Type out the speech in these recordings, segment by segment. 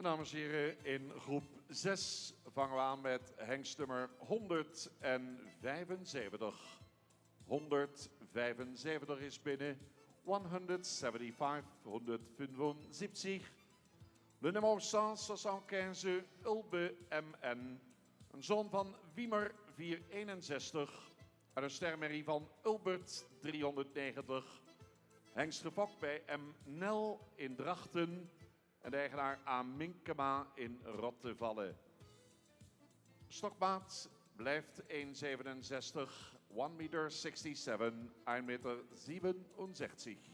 En dames en heren, in groep 6 vangen we aan met hengstnummer 175. 175 is binnen. 175, 175. Le numéro 175, Ulbe MN. Een zoon van Wiemer 461. Uit een stermerrie van Ulbert 390. Hengst gefokt bij M. Nel in Drachten. En de eigenaar A. Minkema in Rottevallen. Stokmaat blijft 1,67, 1,67 meter, 1,67 meter 67.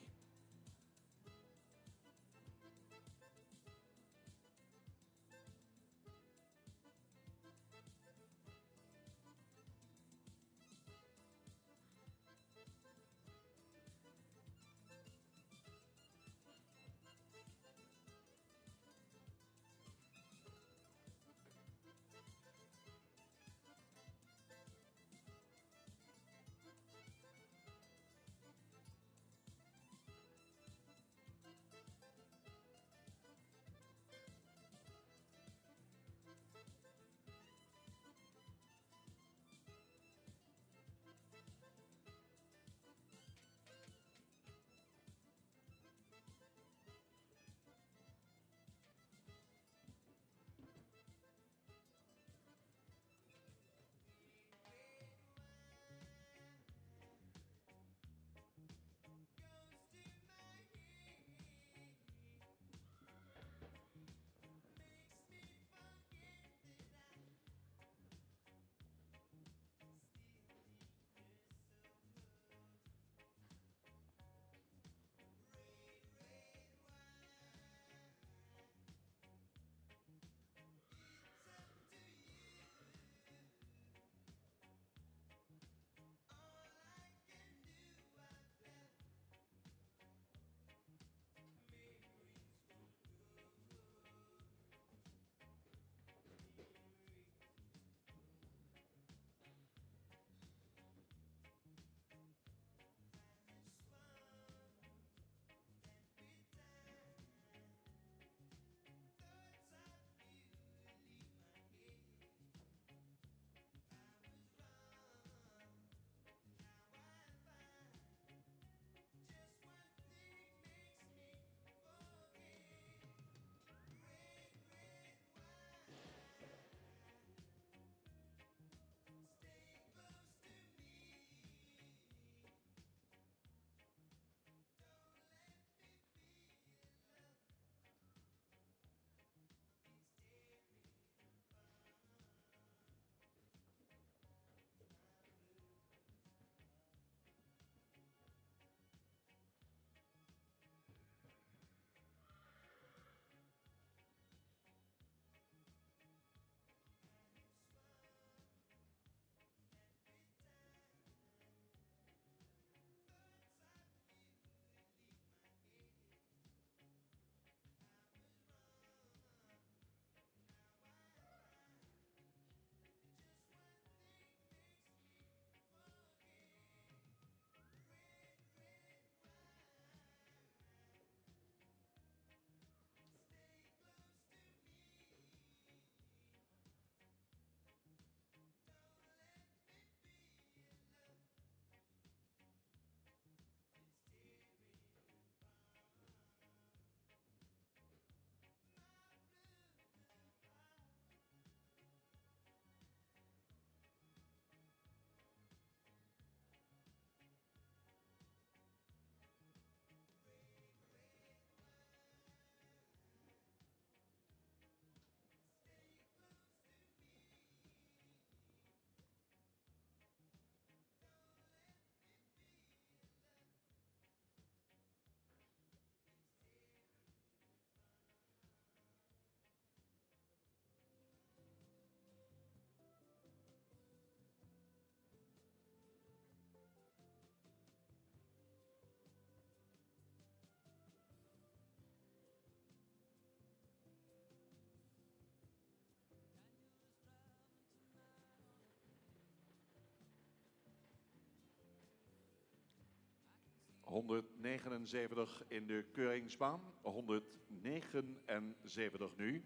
179 in de keuringsbaan. 179 nu.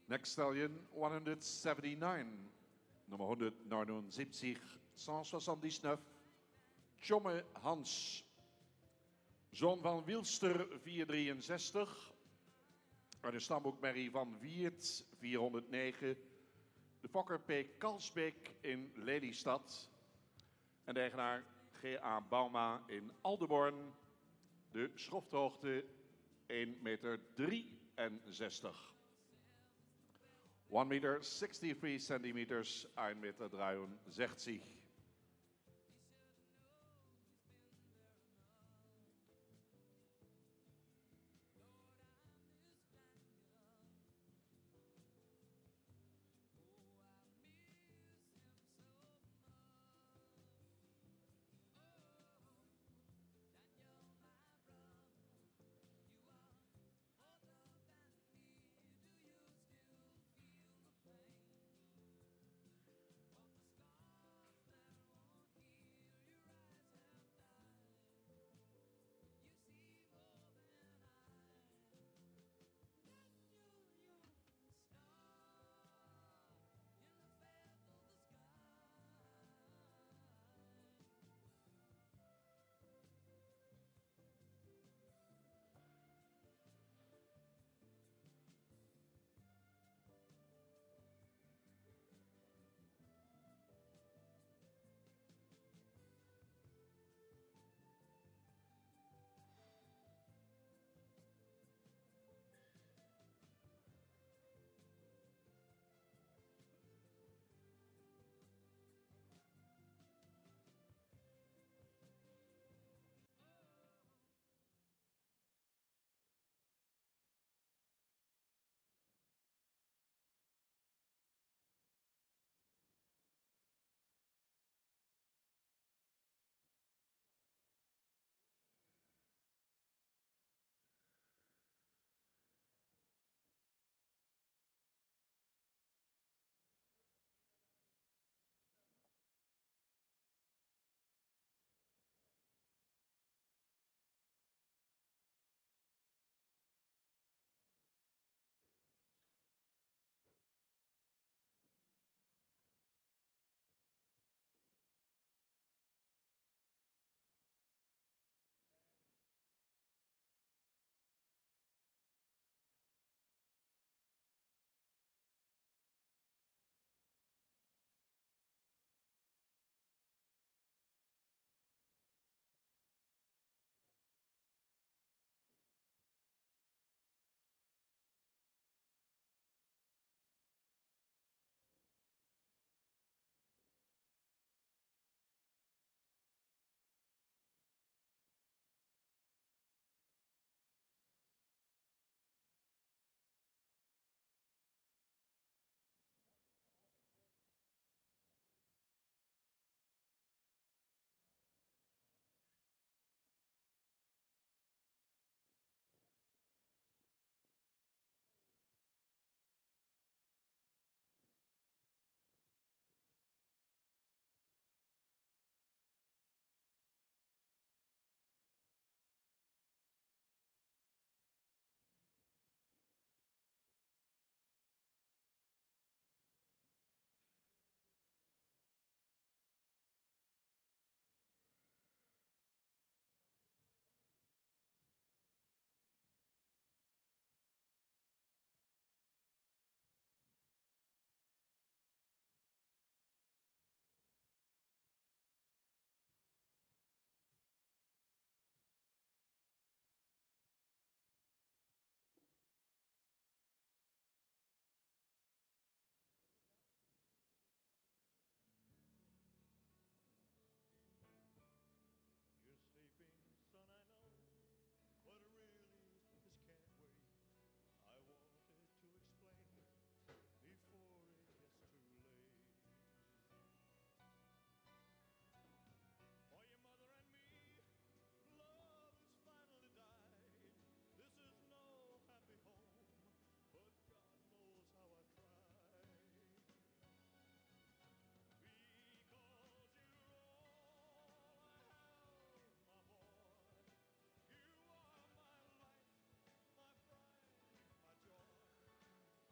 Next stallion 179. Nummer 179, 179. Tjomme Hans. Zoon van Wielster 463. Uit de stamboekmerrie van Wiert 409. De fokker P. Kalsbeek in Lelystad. En de eigenaar G.A. Bauma in Aldeborn. De schrofthoogte 1,63 meter. 1 meter 63 centimeters, 1 meter 63.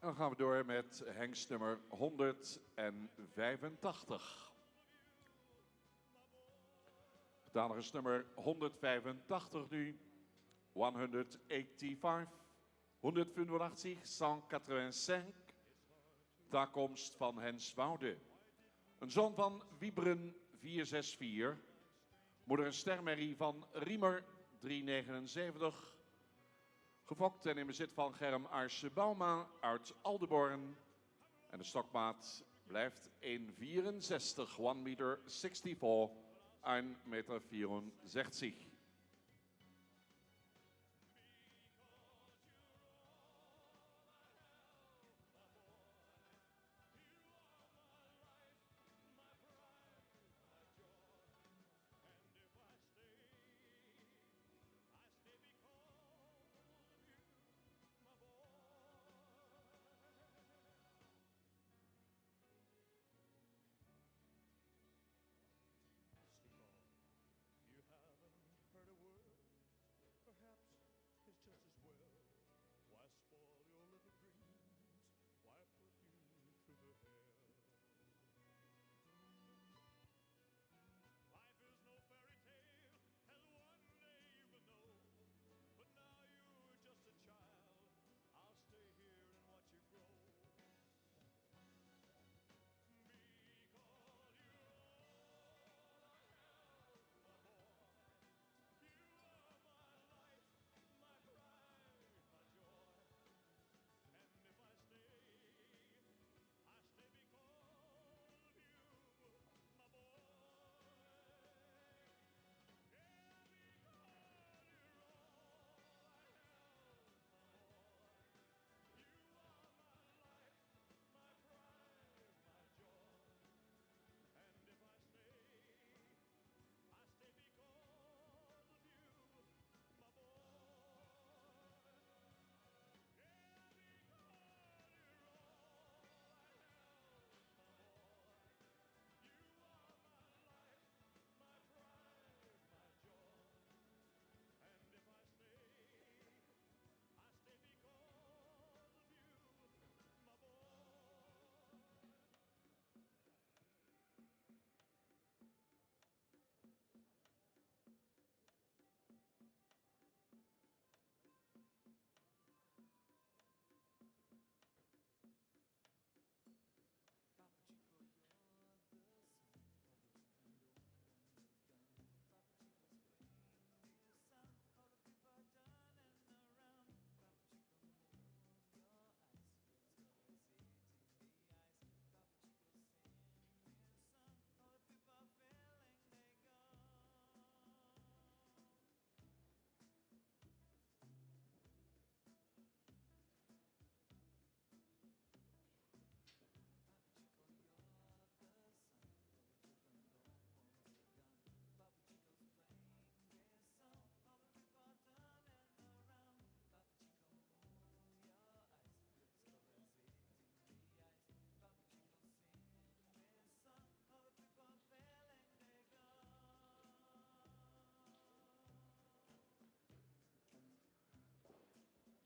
dan gaan we door met hengst nummer 185. Vertaligers nummer 185 nu. 185. 185, 185. De aankomst van Hens Woude. Een zoon van Wieberen 464. Moeder een stermerrie van Riemer 379. Gefokt en in bezit van Germ Aarse Bauma uit Aldeborn. En de stokmaat blijft 1,64, 1 meter 64, 1 meter 64.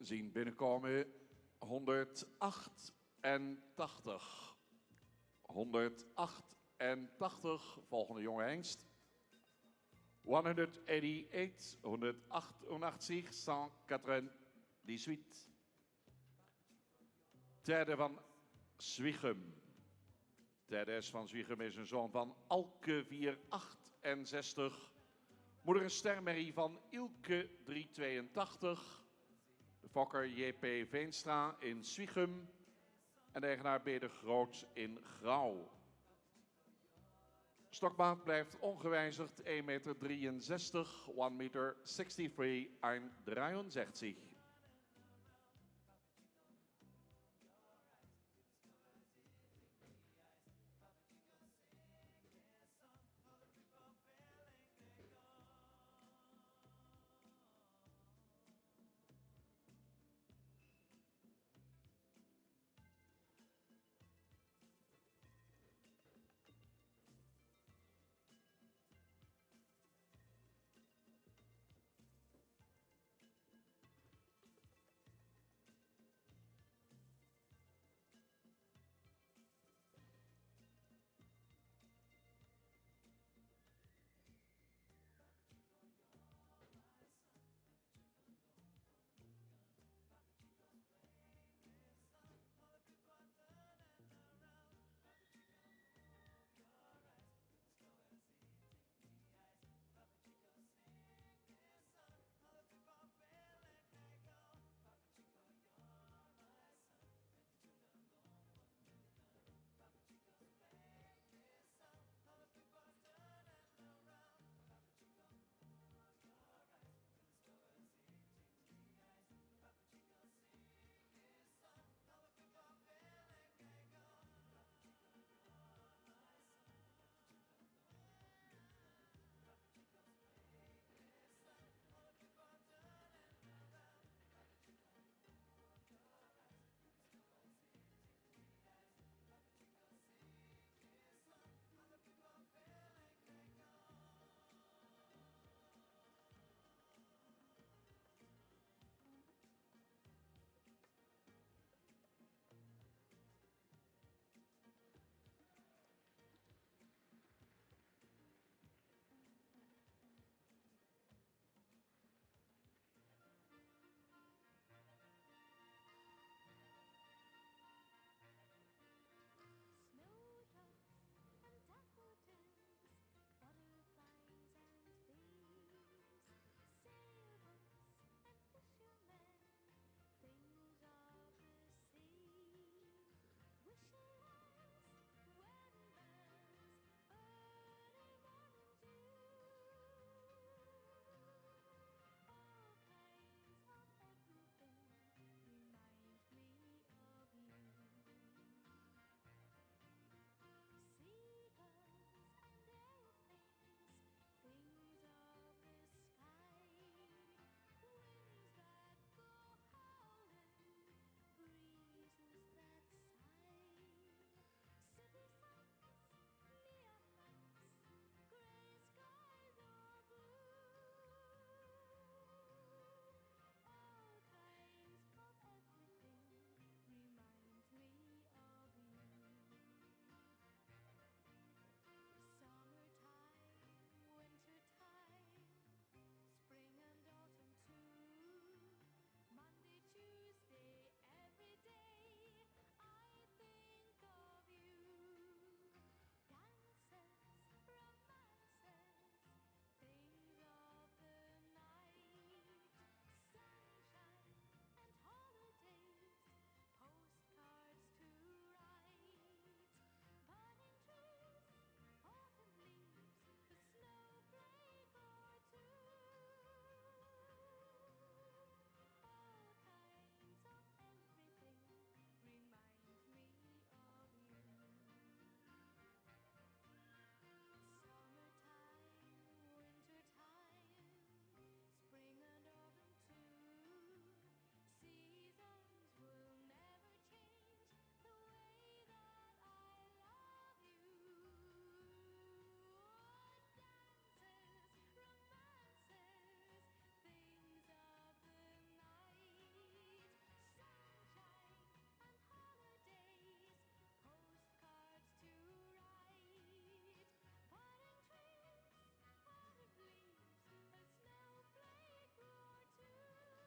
Zien binnenkomen 188. 188, volgende jonge hengst. 188, 188, 198. Derde van Zwiegem. Derde van Zwiegem is een zoon van Alke 468. Moeder een stermerrie van Ilke 382. De fokker J.P. Veenstra in Zwiegem. En de eigenaar B. de Groot in Grauw. Stokmaat blijft ongewijzigd 1,63 meter, 1 meter 63, 1,63.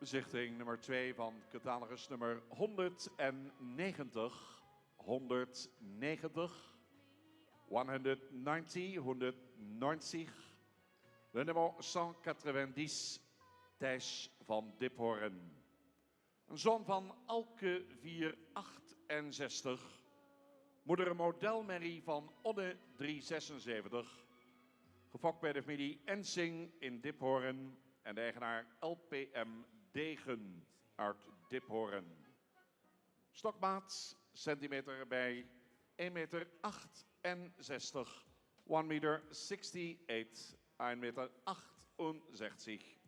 Bezichting nummer 2 van catalogus nummer 190. 190. 190. 190. Le nummer 190. Thijs van Diphoren. Een zoon van Alke 468. Moeder modelmerrie van Onne 376. Gefokt bij de familie Ensing in Diphoren. En de eigenaar LPM Degen uit Diphoren. Stokmaat centimeter bij 1,68 meter. 1,68 meter. 1,68 meter. 68.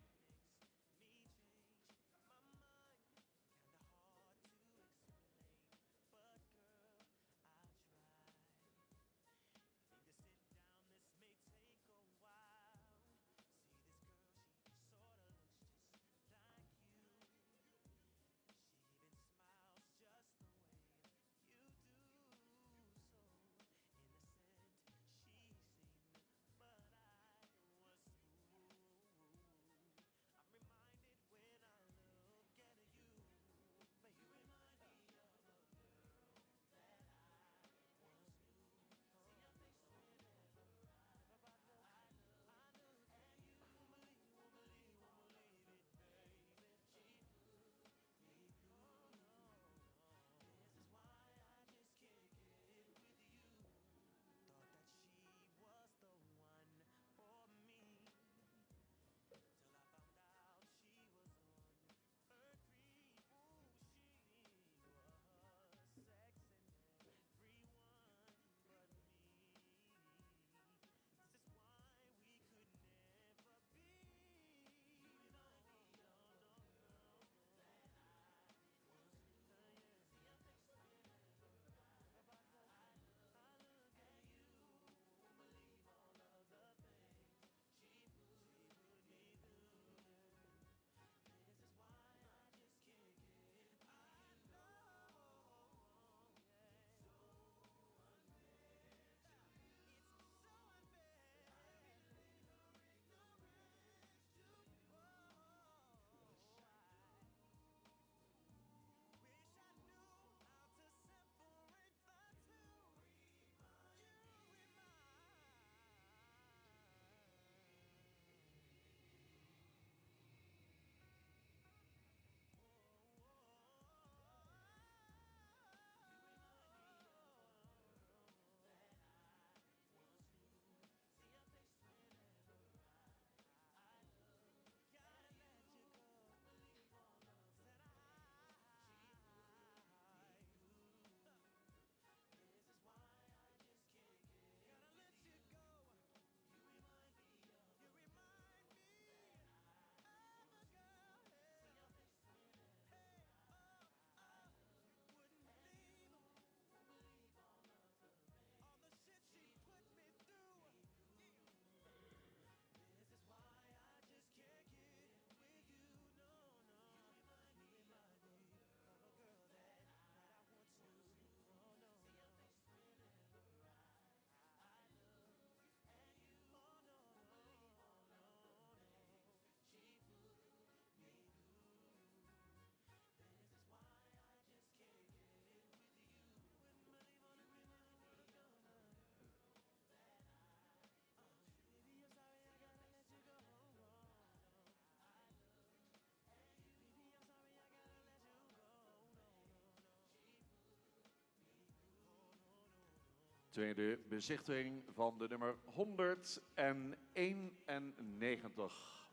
Tweede bezichtiging van de nummer 191.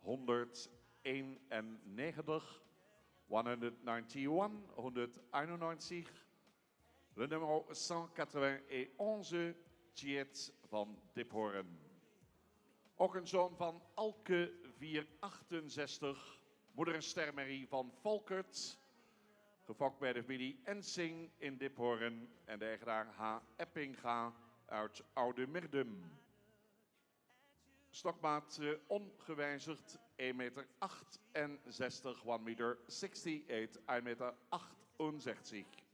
191. 191. 191. Le nummer 191. Tjeerd van Diphoren. Ook een zoon van Alke 468. Moeder stermerrie van Volkert. Gefokt bij de familie Ensing in Diphoren en de eigenaar H. Eppinga uit Oude Mirdum. Stokmaat ongewijzigd 1,68 meter. 1,68 meter. 1,68 meter. 68.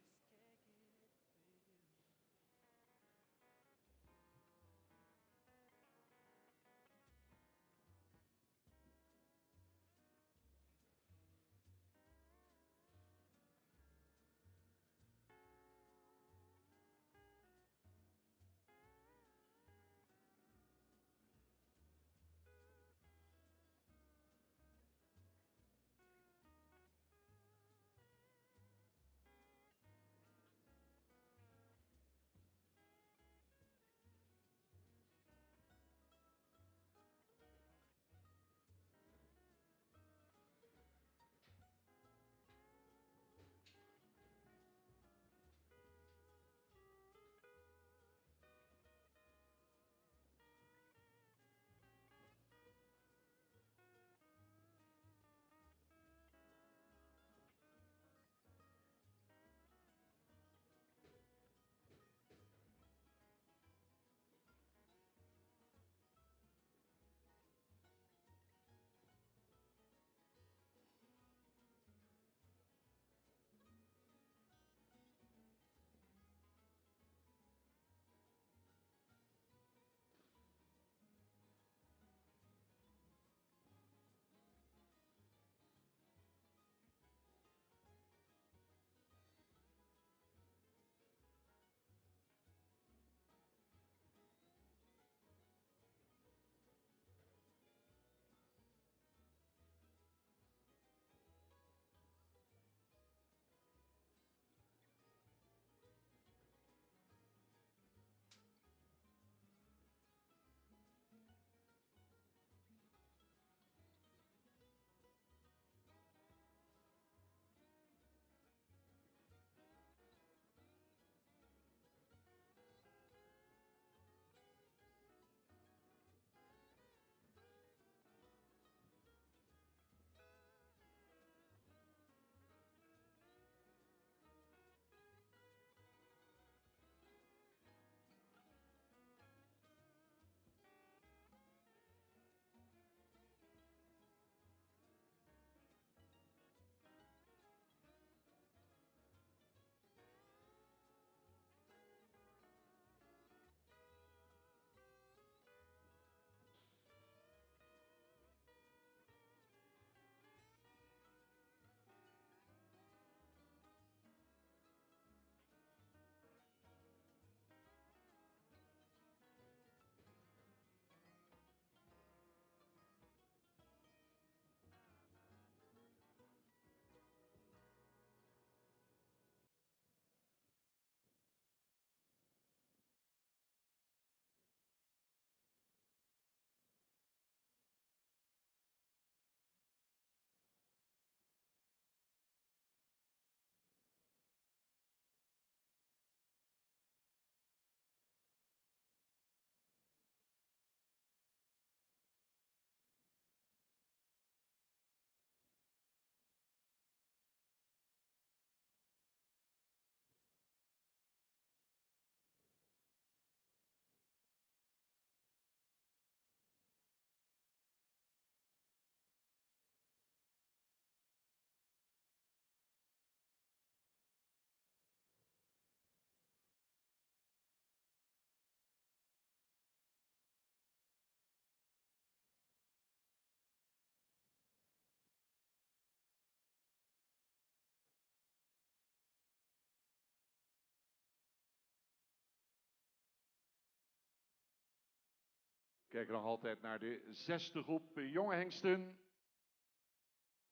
Kijken nog altijd naar de zesde groep jonge hengsten.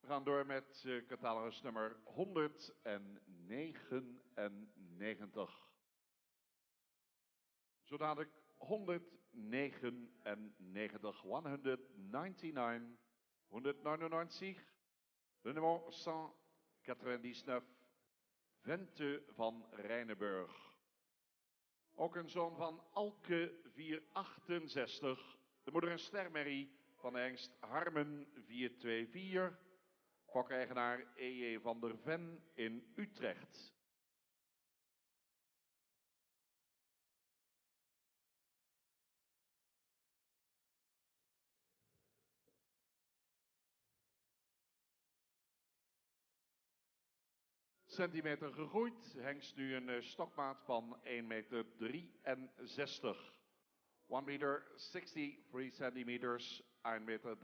We gaan door met catalogus nummer 199. Zo dadelijk 199, 199, le numéro 199, Vente van Rijnenburg. Ook een zoon van Alke 468, de moeder en stermerrie van de hengst Harmen 424, fokeigenaar E.J. van der Ven in Utrecht. Centimeter gegroeid, hengst nu een stokmaat van 1,63 meter. 1 meter 63 centimeters, 1,63 meter.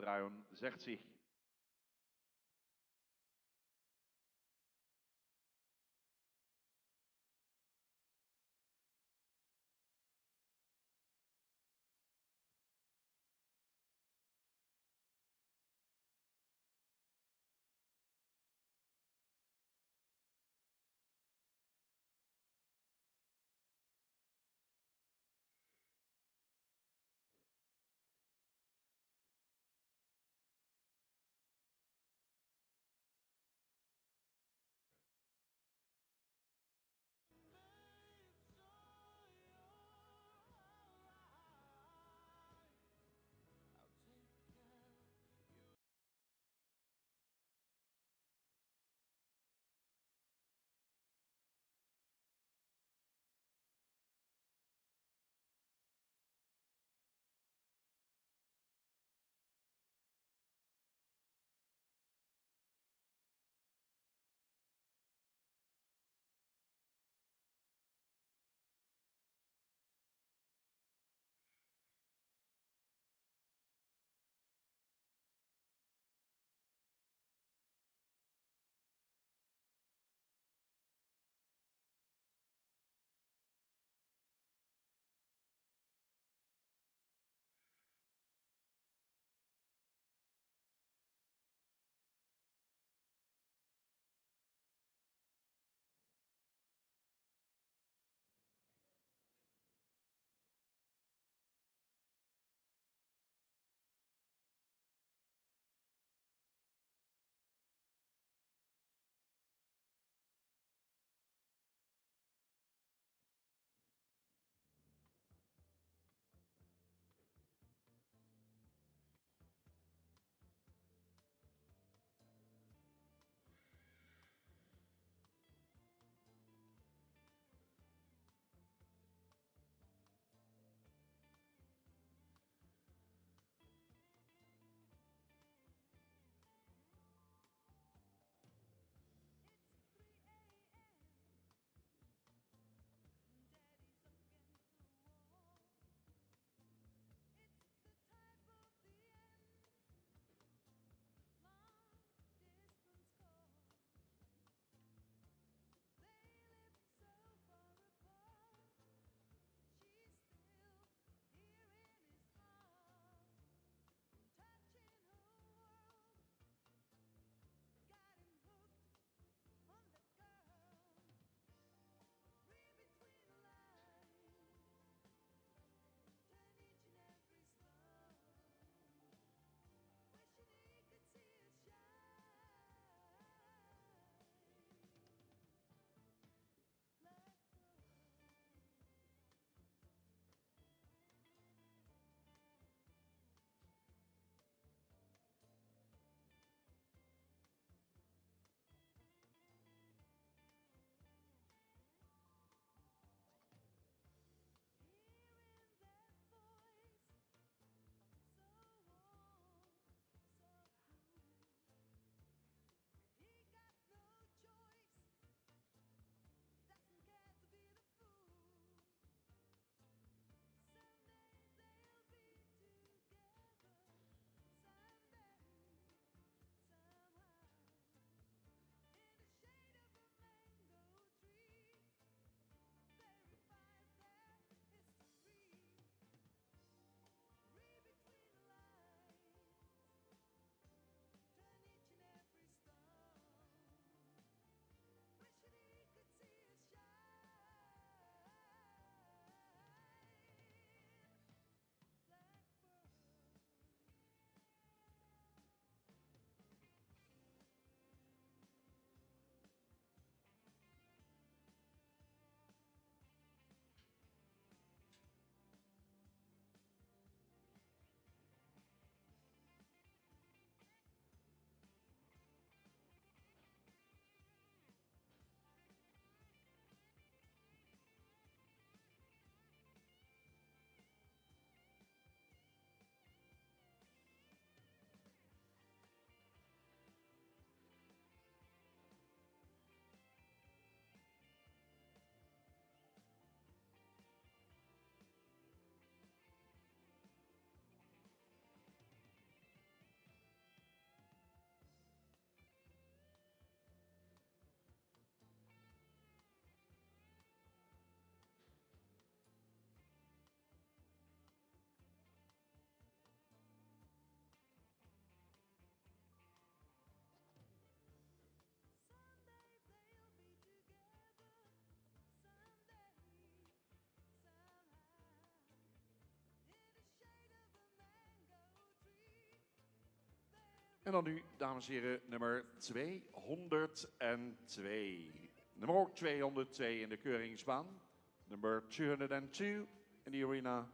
En dan nu, dames en heren, nummer 202. Nummer 202 in de keuringsbaan. Nummer 202 in de arena.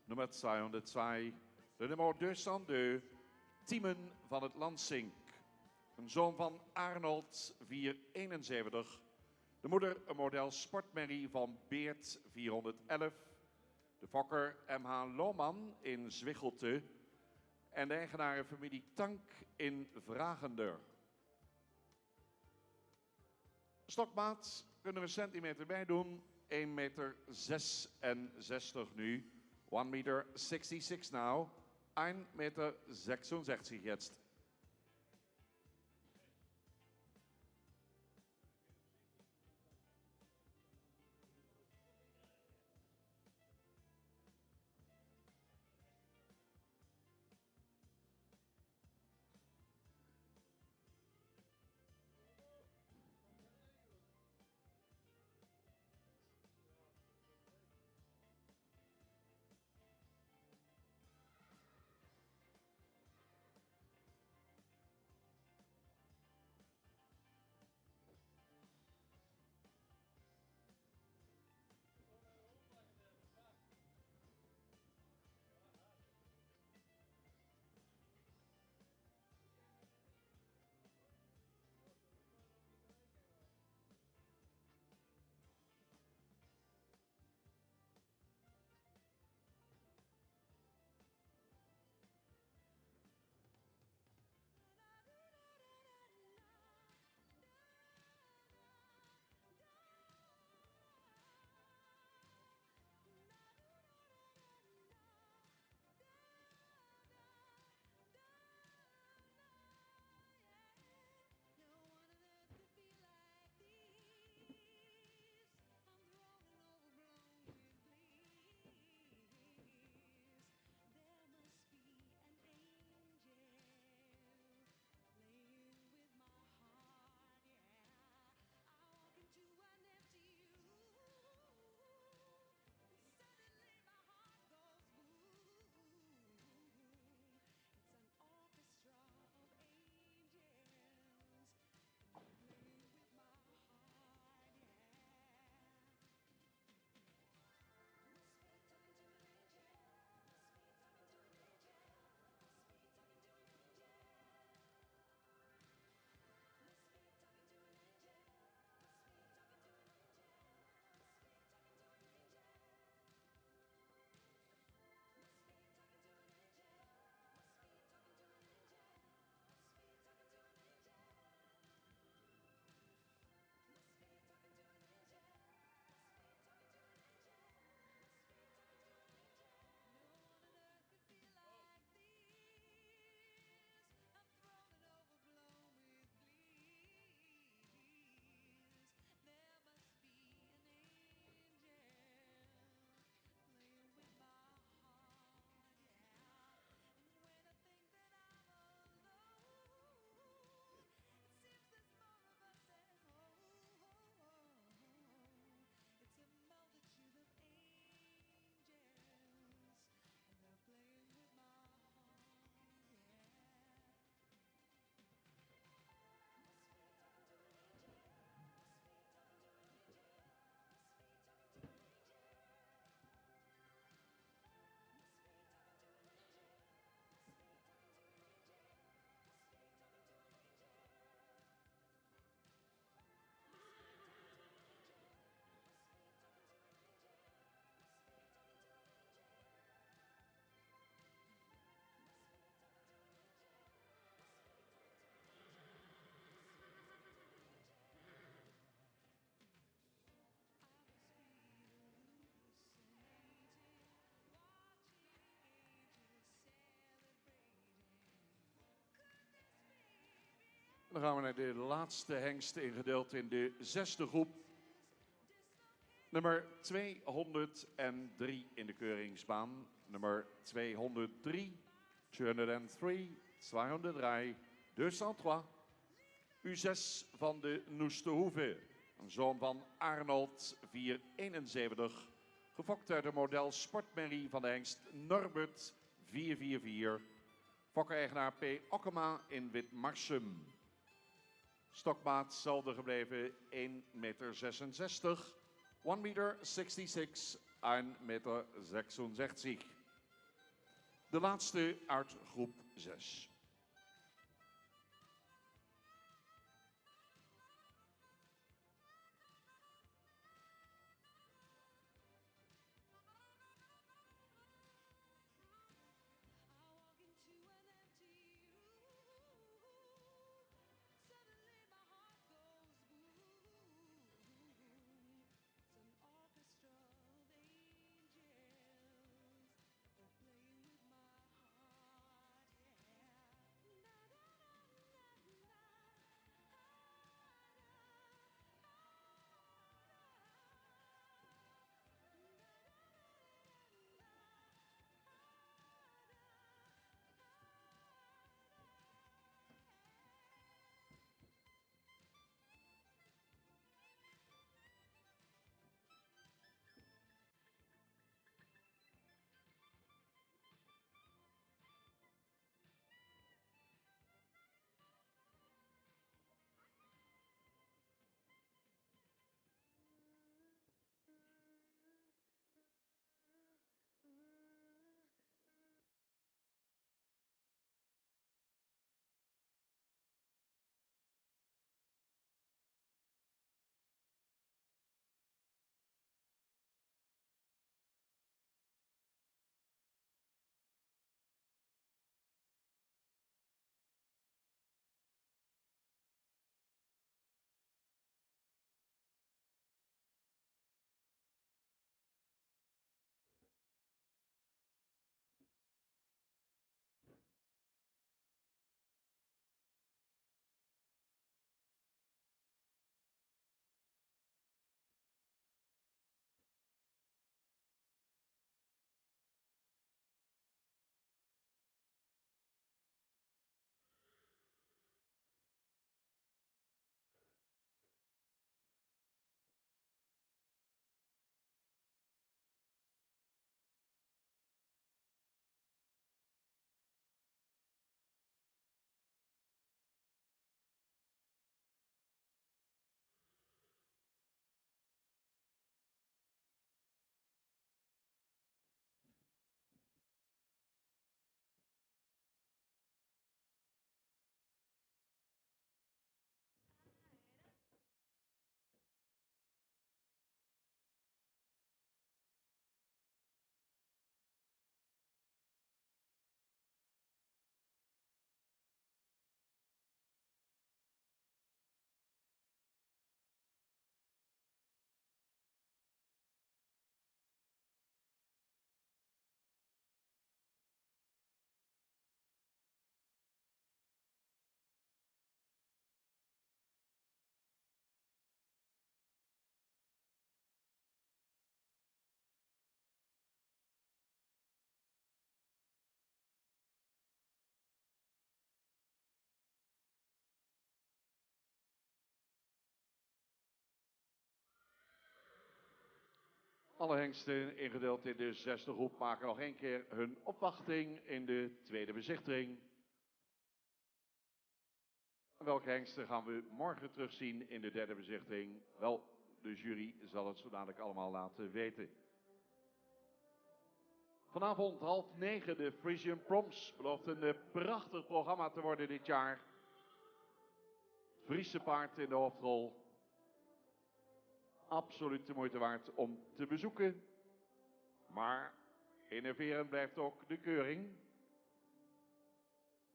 Nummer 202. De nummer 202. Tiemen van het Lansink. Een zoon van Arnold, 471. De moeder een model Sportmerrie van Beert, 411. De fokker M.H. Lohman in Zwichtelte. En de eigenaar familie Tank in Vragender. Stokmaat kunnen we een centimeter bij doen. 1,66 meter nu. 1,66 meter now. 1,66 meter jetzt. Dan gaan we naar de laatste hengst ingedeeld in de 6e groep. Nummer 203 in de keuringsbaan. Nummer 203, 203, 203, 203. U6 van de Noesterhoeve. Een zoon van Arnold, 471. Gefokt uit een model Sportmerrie van de hengst Norbert, 444. Fokker-eigenaar P. Okkema in Witmarsum. Stokmaat hetzelfde gebleven, 1,66 meter. 1,66 meter, 1,66 meter. De laatste uit groep 6. Alle hengsten ingedeeld in de 6e groep maken nog één keer hun opwachting in de 2e bezichtiging. Welke hengsten gaan we morgen terugzien in de 3e bezichtiging? Wel, de jury zal het zo dadelijk allemaal laten weten. Vanavond 20:30 de Frisian Proms. Belooft een prachtig programma te worden dit jaar. Friese paard in de hoofdrol. Absoluut de moeite waard om te bezoeken. Maar innoverend blijft ook de keuring.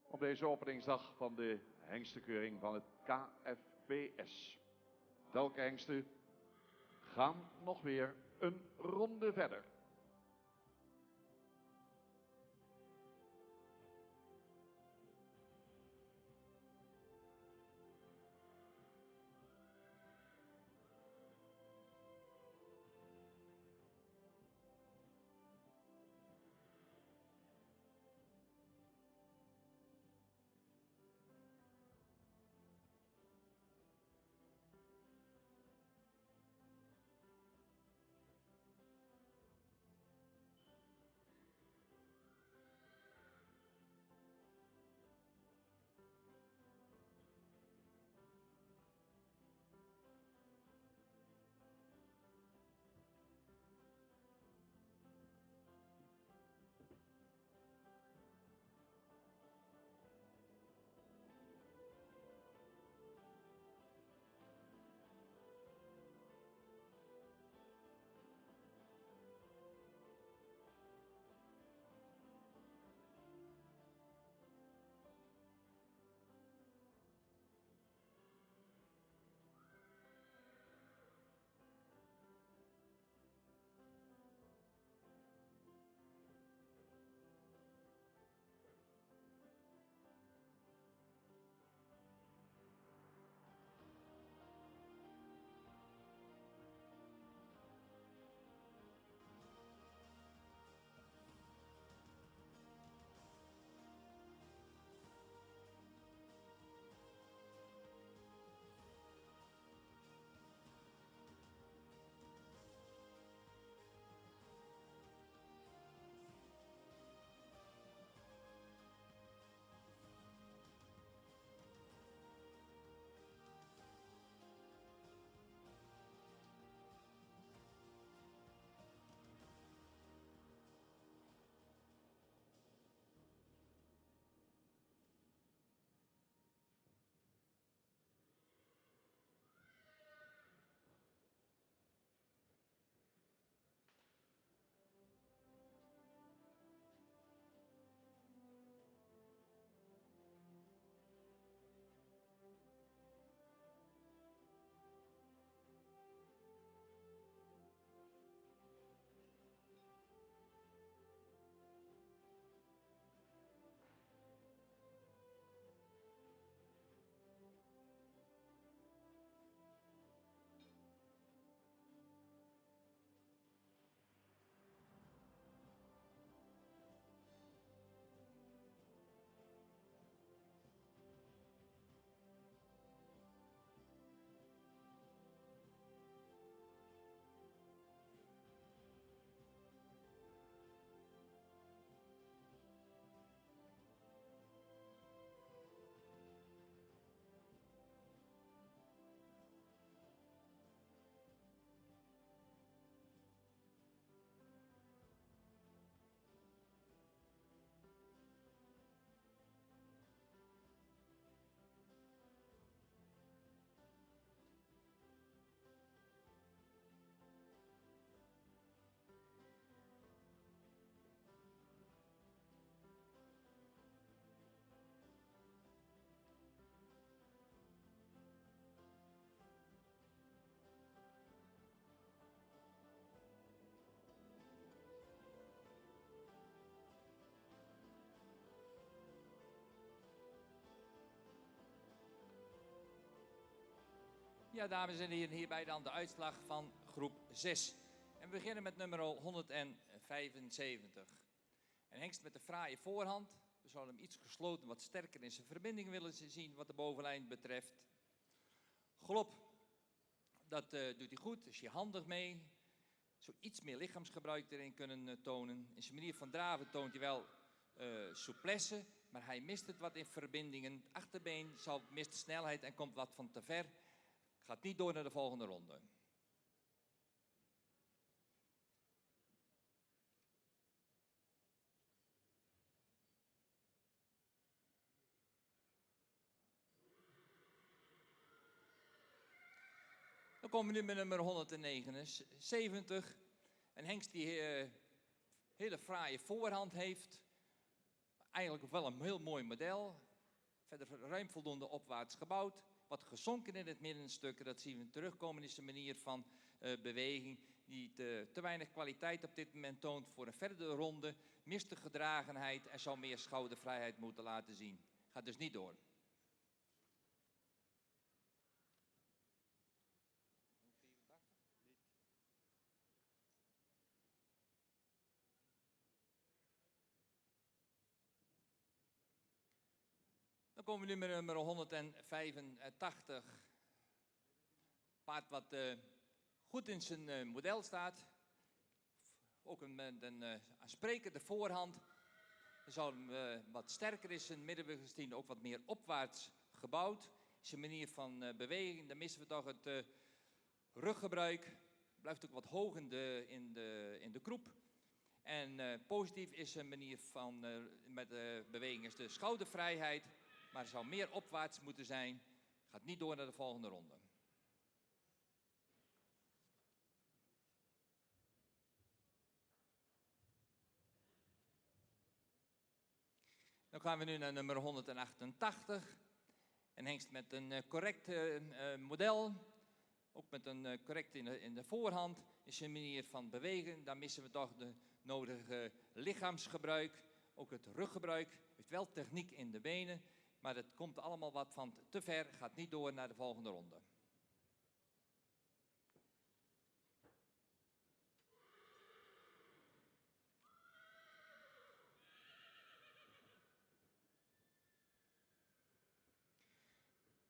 Op deze openingsdag van de hengstenkeuring van het KFPS. Welke hengsten gaan nog weer een ronde verder. Ja, dames en heren, hierbij dan de uitslag van groep 6. En we beginnen met nummer 175. En hengst met de fraaie voorhand. We zouden hem iets gesloten, wat sterker in zijn verbinding willen zien wat de bovenlijn betreft. Galop, dat doet hij goed, is hij handig mee. Zo iets meer lichaamsgebruik erin kunnen tonen. In zijn manier van draven toont hij wel souplesse, maar hij mist het wat in verbindingen. Het achterbeen mist snelheid en komt wat van te ver. Gaat niet door naar de volgende ronde. Dan komen we nu met nummer 179. Een hengst die hele fraaie voorhand heeft. Eigenlijk ook wel een heel mooi model. Verder ruim voldoende opwaarts gebouwd. Wat gezonken in het middenstuk. Dat zien we terugkomen in zijn manier van beweging. Die te weinig kwaliteit op dit moment toont voor een verdere ronde. Mist de gedragenheid en zou meer schoudervrijheid moeten laten zien. Gaat dus niet door. Dan komen we nu met nummer 185. Paard wat goed in zijn model staat. Ook met een aansprekende voorhand. Dan zou hem wat sterker is in middenweg ook wat meer opwaarts gebouwd. Zijn manier van beweging, dan missen we toch het ruggebruik. Blijft ook wat hoog in de kroep. En positief is zijn manier van met beweging is de schoudervrijheid. Maar er zou meer opwaarts moeten zijn. Gaat niet door naar de volgende ronde. Dan gaan we nu naar nummer 188. Een hengst met een correct model. Ook met een correct in de voorhand. In zijn manier van bewegen. Daar missen we toch de nodige lichaamsgebruik. Ook het ruggebruik. Heeft wel techniek in de benen. Maar het komt allemaal wat van te ver. Gaat niet door naar de volgende ronde.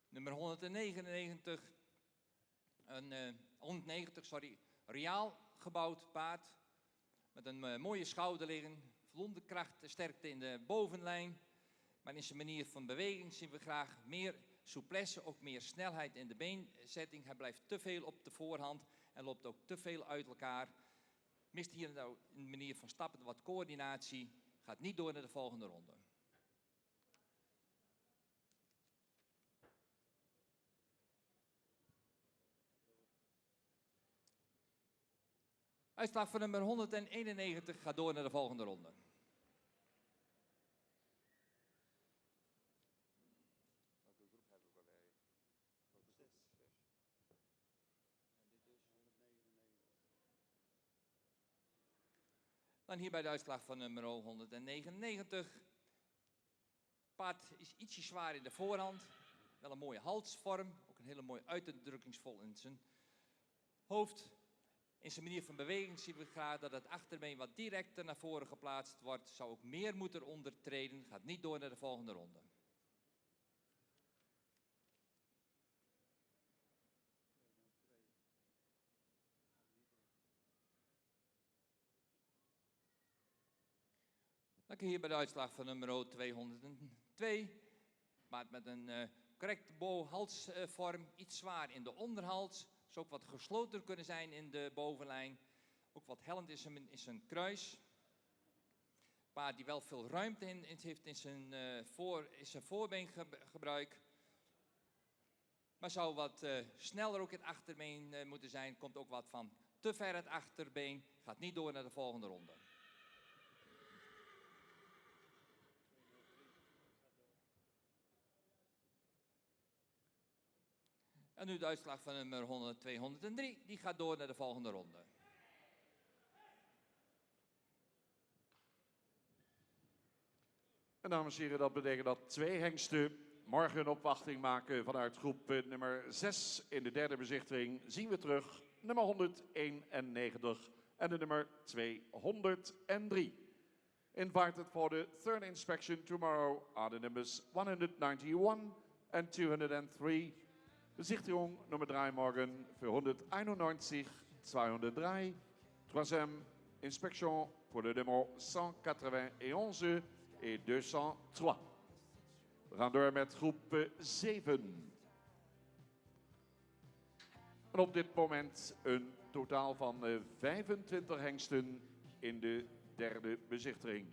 Nummer 199. Een 190, sorry. Reaal gebouwd paard. Met een mooie schouderligging. Voldoende kracht, sterkte in de bovenlijn. Maar in zijn manier van beweging zien we graag meer souplesse, ook meer snelheid in de beenzetting. Hij blijft te veel op de voorhand en loopt ook te veel uit elkaar. Mist hier nou in de manier van stappen wat coördinatie. Gaat niet door naar de volgende ronde. Uitslag voor nummer 191 gaat door naar de volgende ronde. Dan hierbij de uitslag van nummer 199. Paard is ietsje zwaar in de voorhand. Wel een mooie halsvorm. Ook een hele mooie uitdrukkingsvol in zijn hoofd. In zijn manier van beweging zien we graag dat het achterbeen wat directer naar voren geplaatst wordt. Zou ook meer moeten ondertreden. Gaat niet door naar de volgende ronde. Dan kun je hier bij de uitslag van nummer 202. Paard met een correcte halsvorm. Iets zwaar in de onderhals. Zou ook wat gesloten kunnen zijn in de bovenlijn. Ook wat hellend is zijn kruis. Paard die wel veel ruimte heeft in zijn voorbeengebruik. Maar zou wat sneller ook het achterbeen moeten zijn. Komt ook wat van te ver het achterbeen. Gaat niet door naar de volgende ronde. En nu de uitslag van nummer 203. Die gaat door naar de volgende ronde. En dames en heren, dat betekent dat twee hengsten morgen een opwachting maken vanuit groep nummer 6 in de derde bezichtiging. Zien we terug nummer 191 en de nummer 203. Invited for the third inspection tomorrow are the numbers 191 and 203. Bezichtigung nummer 3 morgen für 191, 203. Troisième inspection pour le numéro 191 et 203. We gaan door met groep 7. En op dit moment een totaal van 25 hengsten in de derde bezichtiging.